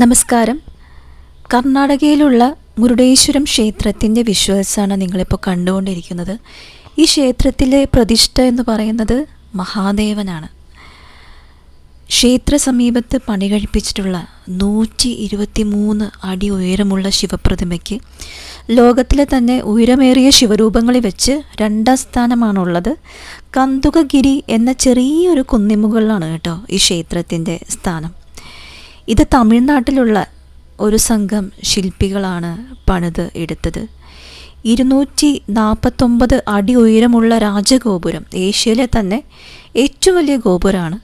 നമസ്കാരം. കർണാടകയിലുള്ള മുരുടേശ്വരം ക്ഷേത്രത്തിൻ്റെ വിഷ്വൽസാണ് നിങ്ങളിപ്പോൾ കണ്ടുകൊണ്ടിരിക്കുന്നത്. ഈ ക്ഷേത്രത്തിലെ പ്രതിഷ്ഠ എന്ന് പറയുന്നത് മഹാദേവനാണ്. ക്ഷേത്ര സമീപത്ത് പണി കഴിപ്പിച്ചിട്ടുള്ള 123 അടി ഉയരമുള്ള ശിവപ്രതിമയ്ക്ക് ലോകത്തിലെ തന്നെ ഉയരമേറിയ ശിവരൂപങ്ങളിൽ വെച്ച് 2ാം സ്ഥാനമാണുള്ളത്. കന്തുകഗിരി എന്ന ചെറിയൊരു കുന്നിമുകളിലാണ് കേട്ടോ ഈ ക്ഷേത്രത്തിൻ്റെ സ്ഥാനം. ഇത് തമിഴ്നാട്ടിലുള്ള ഒരു സംഘം ശില്പികളാണ് പണിത് എടുത്തത്. 249 അടി ഉയരമുള്ള രാജഗോപുരം, ഏഷ്യയിലെ തന്നെ ഏറ്റവും വലിയ ഗോപുരമാണ്.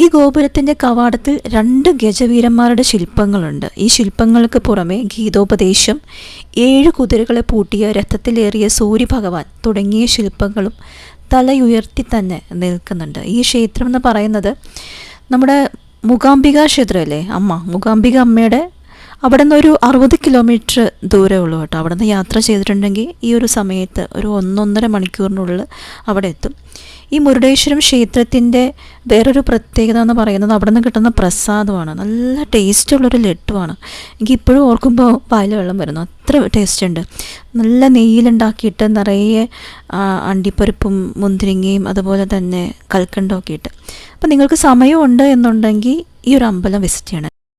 ഈ ഗോപുരത്തിൻ്റെ കവാടത്തിൽ 2 ഗജവീരന്മാരുടെ ശില്പങ്ങളുണ്ട്. ഈ ശില്പങ്ങൾക്ക് പുറമെ ഗീതോപദേശം, 7 കുതിരകളെ പൂട്ടിയ രഥത്തിലേറിയ സൂര്യഭഗവാൻ തുടങ്ങിയ ശില്പങ്ങളും തലയുയർത്തി തന്നെ നിൽക്കുന്നുണ്ട്. ഈ ക്ഷേത്രം എന്ന് പറയുന്നത് നമ്മുടെ മൂകാംബിക ക്ഷേത്രമല്ലേ, മൂകാംബിക അമ്മയുടെ അവിടെ നിന്ന് ഒരു 60 കിലോമീറ്റർ ദൂരമേ കേട്ടോ. അവിടെ നിന്ന് യാത്ര ചെയ്തിട്ടുണ്ടെങ്കിൽ ഈ ഒരു സമയത്ത് ഒരു 1-1.5 മണിക്കൂറിനുള്ളിൽ അവിടെ എത്തും. ഈ മുരുടേശ്വരം ക്ഷേത്രത്തിൻ്റെ വേറൊരു പ്രത്യേകത എന്ന് പറയുന്നത് അവിടെ നിന്ന് കിട്ടുന്ന പ്രസാദമാണ്. നല്ല ടേസ്റ്റുള്ളൊരു ലഡ്ഡുവാണ്. എനിക്ക് ഇപ്പോഴും ഓർക്കുമ്പോൾ വായിൽ വെള്ളം വരുന്നു, അത്ര ടേസ്റ്റ് ഉണ്ട്. നല്ല നെയ്യിലുണ്ടാക്കിയിട്ട് നിറയെ അണ്ടിപ്പരിപ്പും മുന്തിരിങ്ങയും അതുപോലെ തന്നെ കൽക്കണ്ടമൊക്കെ ഇട്ട്. അപ്പോൾ നിങ്ങൾക്ക് സമയമുണ്ട് എന്നുണ്ടെങ്കിൽ ഈ ഒരു അമ്പലം വിസിറ്റ് ചെയ്യണം.